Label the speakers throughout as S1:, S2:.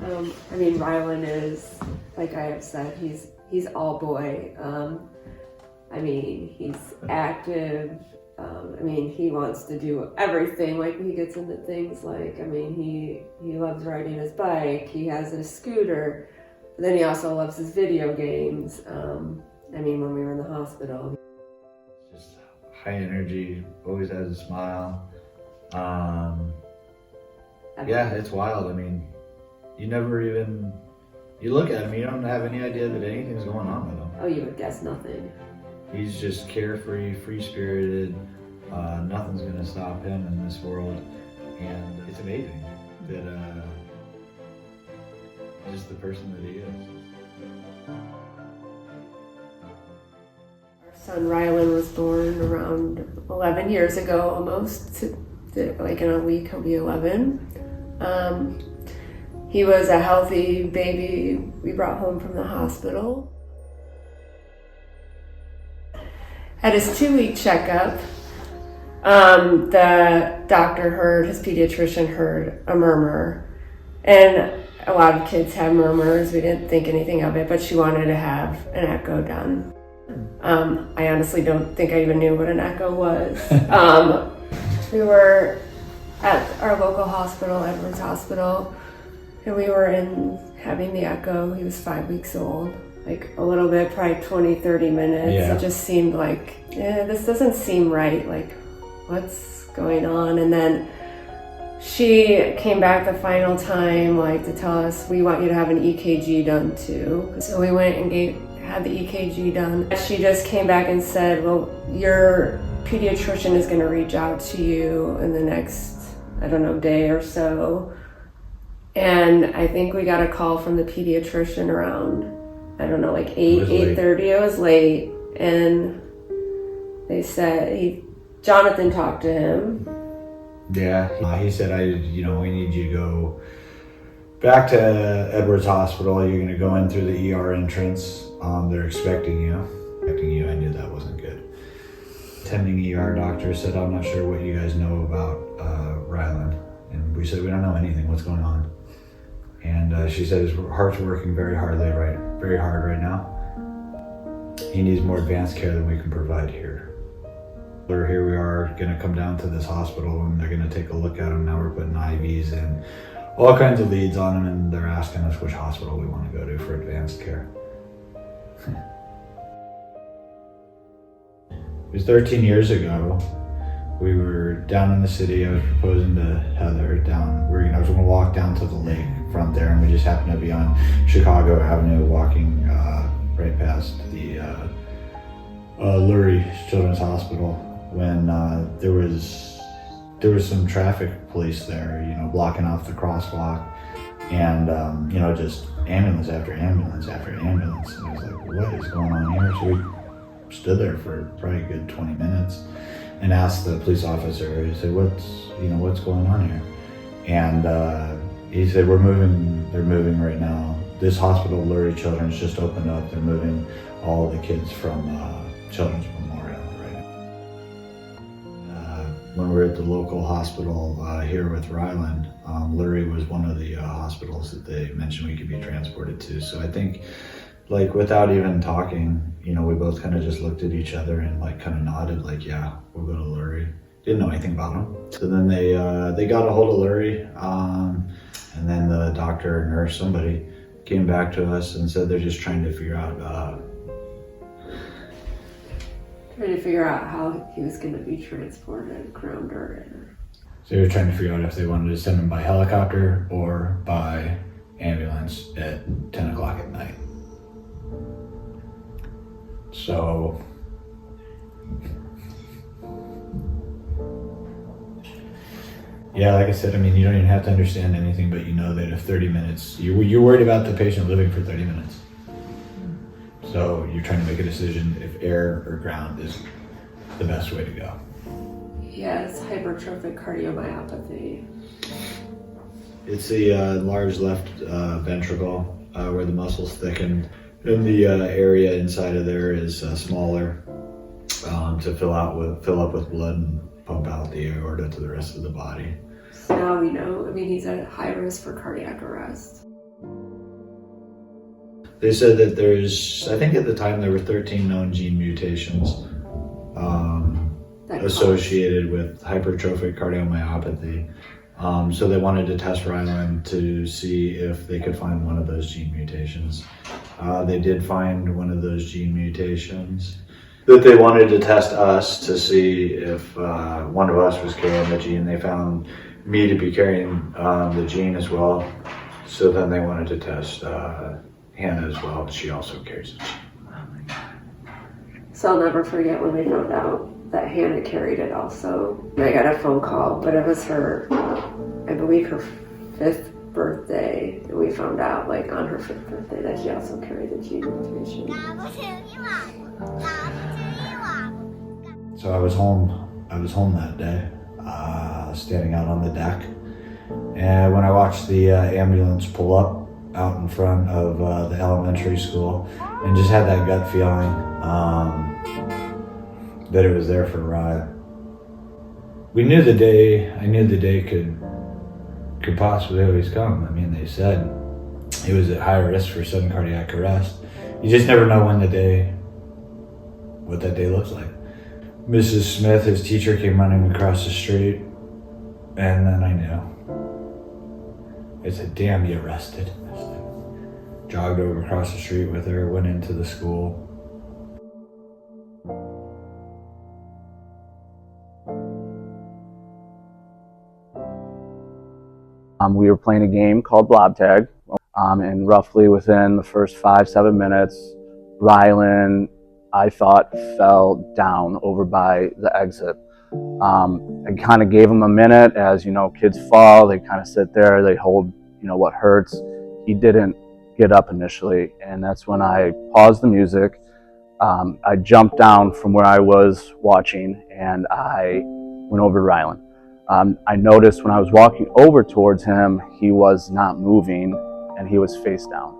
S1: I mean, Rylan is, like I have said, he's all boy. I mean, he's active. I mean, he wants to do everything. Like, he gets into things like, I mean, he loves riding his bike. He has a scooter. But then he also loves his video games. I mean, when we were in the hospital.
S2: Just high energy, always has a smile. Yeah, it's wild. I mean, you look at him, you don't have any idea that anything's going on with him.
S1: Oh, you would guess nothing.
S2: He's just carefree, free-spirited. Nothing's gonna stop him in this world. And it's amazing that just the person that he is.
S1: Our son Rylan was born around 11 years ago, almost. Like in a week, he'll be 11. He was a healthy baby we brought home from the hospital. At his 2-week checkup, the doctor his pediatrician heard a murmur. And a lot of kids have murmurs. We didn't think anything of it, but she wanted to have an echo done. I honestly don't think I even knew what an echo was. We were at our local hospital, Edwards Hospital, and we were having the echo. He was 5 weeks old. Like a little bit, probably 20, 30 minutes.
S2: Yeah.
S1: It just seemed like, this doesn't seem right. Like, what's going on? And then she came back the final time, like, to tell us, we want you to have an EKG done too. So we went and had the EKG done. She just came back and said, well, your pediatrician is going to reach out to you in the next, I don't know, day or so. And I think we got a call from the pediatrician around, I don't know, like 8:30. It was late. And they said, Jonathan talked to him.
S2: Yeah, he said, we need you to go back to Edwards Hospital. You're going to go in through the ER entrance. They're expecting you. I knew that wasn't good. Attending ER doctor said, I'm not sure what you guys know about Rylan. And we said, we don't know anything. What's going on? And she said his heart's working very hard right now. He needs more advanced care than we can provide here. Here we are going to come down to this hospital and they're going to take a look at him. Now we're putting IVs and all kinds of leads on him, and they're asking us which hospital we want to go to for advanced care. It was 13 years ago. We were down in the city. I was proposing to Heather I was going to walk down to the lake front there, and we just happened to be on Chicago Avenue walking right past the Lurie Children's Hospital when there was some traffic police there, blocking off the crosswalk, and just ambulance after ambulance after ambulance. And I was like, what is going on here? So we stood there for probably a good 20 minutes and asked the police officer, he said, what's going on here? And he said, they're moving right now. This hospital, Lurie Children's, just opened up. They're moving all the kids from Children's Memorial right now. When we were at the local hospital here with Rylan, Lurie was one of the hospitals that they mentioned we could be transported to. So I think, like, without even talking, we both kind of just looked at each other and kind of nodded, like, yeah, we'll go to Lurie. Didn't know anything about him. So then they got a hold of Lurie, and then the doctor or nurse, somebody, came back to us and said they're just trying to figure out
S1: how he was going to be transported, grounded.
S2: So they were trying to figure out if they wanted to send him by helicopter or by ambulance at 10 o'clock at night. So yeah, like I said, you don't even have to understand anything, but you know that if 30 minutes, you're worried about the patient living for 30 minutes. So you're trying to make a decision if air or ground is the best way to go.
S1: He has hypertrophic cardiomyopathy.
S2: It's the large left ventricle where the muscles thicken. And the area inside of there is smaller to fill up with blood and pump out the aorta to the rest of the body.
S1: So now we know, he's at high risk for cardiac arrest.
S2: They said that there's, I think at the time there were 13 known gene mutations associated with hypertrophic cardiomyopathy. So they wanted to test Rylan to see if they could find one of those gene mutations. They did find one of those gene mutations. That they wanted to test us to see if one of us was carrying the gene. They found me to be carrying the gene as well. So then they wanted to test Hannah as well. She also carries the gene.
S1: So I'll never forget when we found out that Hannah carried it also. I got a phone call, but it was her, I believe her 5th birthday. And we found out like on her 5th birthday that she also carried the gene mutation.
S2: So I was home that day, standing out on the deck. And when I watched the ambulance pull up out in front of the elementary school, and just had that gut feeling that it was there for Ryan. I knew the day could possibly always come. I mean, they said he was at high risk for sudden cardiac arrest. You just never know what that day looks like. Mrs. Smith, his teacher, came running across the street, and then I knew. I said, "Damn, you arrested." Jogged over across the street with her, went into the school.
S3: We were playing a game called Blob Tag, and roughly within the first 5-7 minutes, Rylan, I thought, fell down over by the exit. I kind of gave him a minute. As you know, kids fall, they kind of sit there, they hold, what hurts. He didn't get up initially, and that's when I paused the music. I jumped down from where I was watching, and I went over to Rylan. I noticed when I was walking over towards him, he was not moving, and he was face down.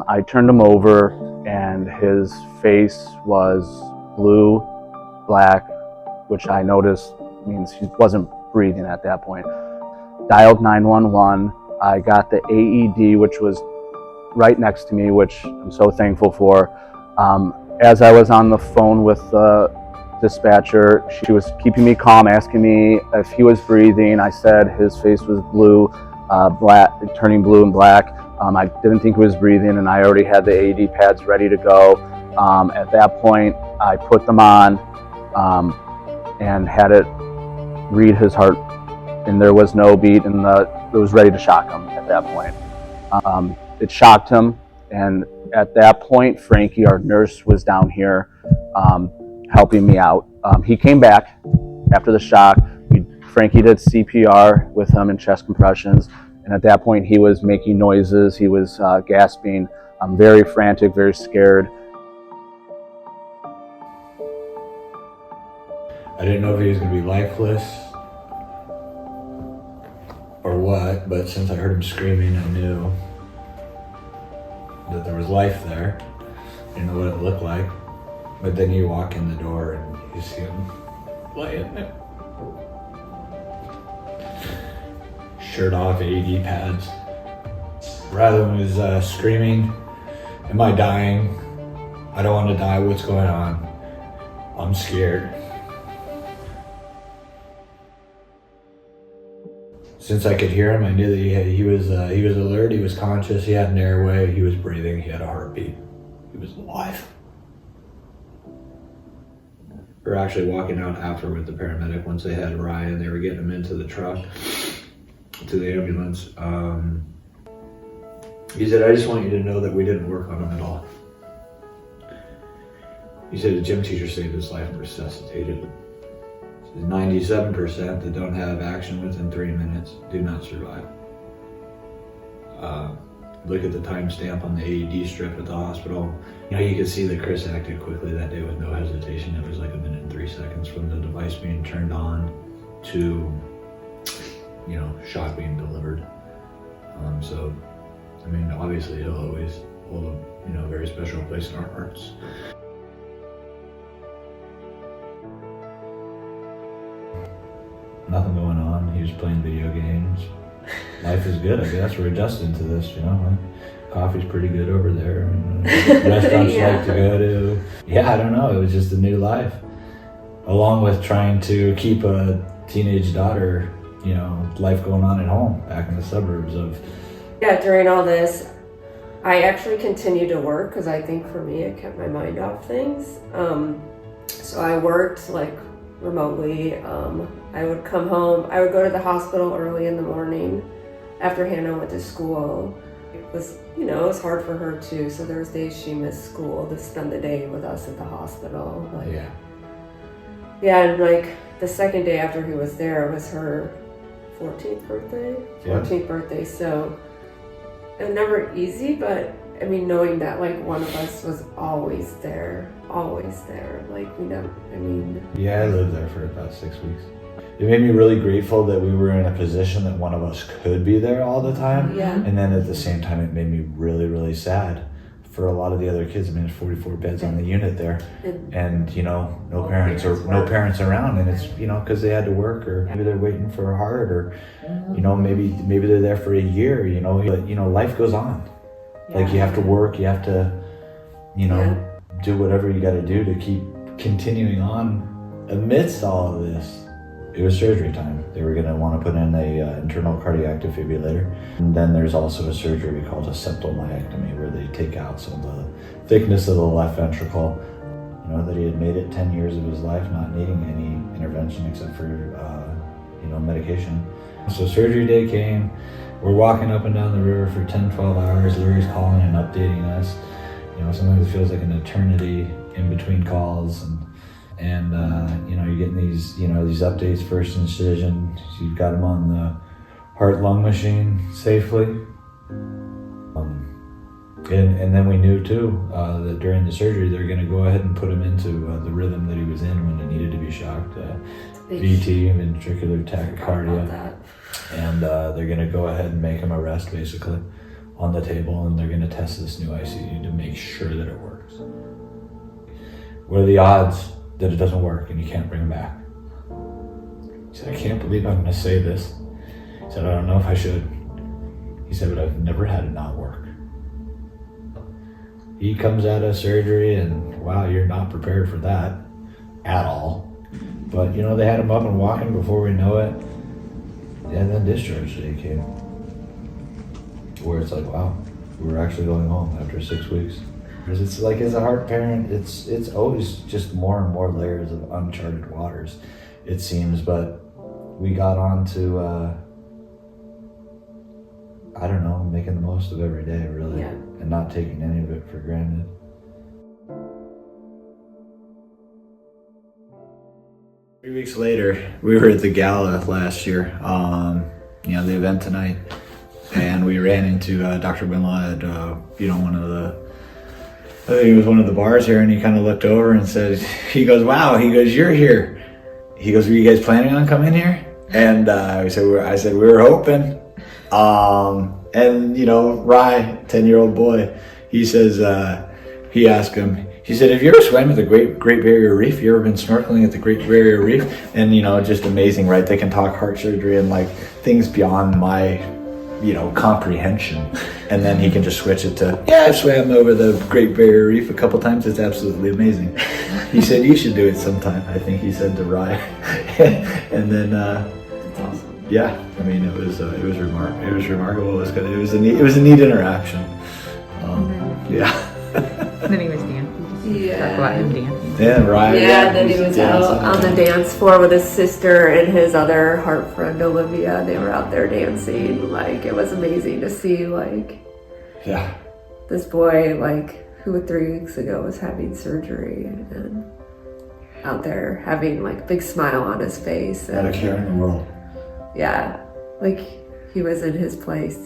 S3: I turned him over, and his face was blue, black, which I noticed means he wasn't breathing at that point. Dialed 911. I got the AED, which was right next to me, which I'm so thankful for. As I was on the phone with the dispatcher, she was keeping me calm, asking me if he was breathing. I said his face was blue, black, turning blue and black. I didn't think he was breathing, and I already had the AED pads ready to go. At that point, I put them on and had it read his heart, and there was no beat, and it was ready to shock him at that point. It shocked him, and at that point, Frankie, our nurse, was down here helping me out. He came back after the shock. Frankie did CPR with him and chest compressions, and at that point he was making noises, he was gasping, very frantic, very scared.
S2: I didn't know if he was going to be lifeless or what, but since I heard him screaming, I knew that there was life there. I didn't know what it looked like. But then you walk in the door and you see him laying there. Shirt off, AED pads. Rylan was screaming, "Am I dying? I don't want to die. What's going on? I'm scared." Since I could hear him, I knew that he was alert, he was conscious, he had an airway, he was breathing, he had a heartbeat. He was alive. We were actually walking out after with the paramedic. Once they had Ryan, they were getting him into the truck, to the ambulance. He said, "I just want you to know that we didn't work on him at all." He said the gym teacher saved his life and resuscitated him. 97% that don't have action within 3 minutes do not survive. Look at the timestamp on the AED strip at the hospital. You could see that Chris acted quickly that day with no hesitation. It was like 1 minute and 3 seconds from the device being turned on to, shock being delivered. So, obviously he'll always hold a, very special place in our hearts. Nothing going on. He was playing video games. life is good. I guess we're adjusting to this, you know. Coffee's pretty good over there. And restaurants
S1: Yeah.
S2: like to go to. Yeah, I don't know. It was just a new life. Along with trying to keep a teenage daughter, you know, life going on at home back in the suburbs of.
S1: Yeah, during all this, I actually continued to work because I think for me it kept my mind off things. So I worked like remotely. I would come home. I would go to the hospital early in the morning after Hannah went to school. It was, you know, it was hard for her too. So there was days she missed school to spend the day with us at the hospital. Like,
S2: Yeah.
S1: yeah, and like the second day after he was there was her 14th birthday.
S2: Yeah.
S1: 14th birthday. So it was never easy, but I mean, knowing that like one of us was always there, like we never, I mean.
S2: Yeah, I lived there for about 6 weeks. It made me really grateful that we were in a position that one of us could be there all the time.
S1: Yeah.
S2: And then at the same time, it made me really, really sad for a lot of the other kids. I mean, there's 44 beds on the unit there, and you know, no parents around, and it's, you know, because they had to work, or maybe they're waiting for a heart, or you know, maybe they're there for a year, you know. But you know, life goes on. Like you have to work, you have to, you know, do whatever you got to do to keep continuing on amidst all of this. It was surgery time. They were going to want to put in a internal cardiac defibrillator. And then there's also a surgery called a septal myectomy, where they take out some of the thickness of the left ventricle. You know, that he had made it 10 years of his life not needing any intervention except for, you know, medication. So surgery day came. We're walking up and down the river for 10, 12 hours. Larry's calling and updating us. You know, sometimes it feels like an eternity in between calls. And you know, you're getting these, you know, these updates, first incision. You've got him on the heart-lung machine safely. And then we knew too that during the surgery they're going to go ahead and put him into the rhythm that he was in when he needed to be shocked. VT, ventricular tachycardia. And they're going to go ahead and make him a rest basically on the table, and they're going to test this new ICU to make sure that it works. What are the odds that it doesn't work and you can't bring him back? He said, I can't believe I'm going to say this. He said, I don't know if I should. He said, but I've never had it not work. He comes out of surgery and wow, you're not prepared for that at all. But you know, they had him up and walking before we know it. And then discharge day came, where it's like, wow, we're actually going home after 6 weeks. Because it's like, as a heart parent, it's always just more and more layers of uncharted waters, it seems. But we got on to, I don't know, making the most of every day, really, and not taking any of it for granted. Three weeks later, we were at the gala last year, you know, the event tonight, and we ran into Dr. Winlaw at, you know, I think it was one of the bars here, and he kind of looked over and said, he goes, wow, he goes, you're here. He goes, were you guys planning on coming here? And I said, we were hoping. And, you know, Rye, 10-year-old boy, he says, he asked him, he said, have you ever swam at the Great Barrier Reef? You ever been snorkeling at the Great Barrier Reef? And, you know, just amazing, right? They can talk heart surgery and like things beyond my, you know, comprehension. And then he can just switch it to, yeah, I've swam over the Great Barrier Reef a couple times. It's absolutely amazing. He said, you should do it sometime, I think he said to Rye. And then,
S1: That's awesome.
S2: Yeah, I mean, it was remarkable. It was remarkable. It was good. It was a neat interaction. Yeah.
S4: And then he was dancing. Talk about him dancing.
S2: Yeah, right.
S1: Yeah, then he was out on the dance floor with his sister and his other heart friend Olivia. They were out there dancing. Like, it was amazing to see, like,
S2: yeah,
S1: this boy, like, who 3 weeks ago was having surgery and out there having, like, a big smile on his face.
S2: Not a care in the world.
S1: Yeah, like, he was in his place.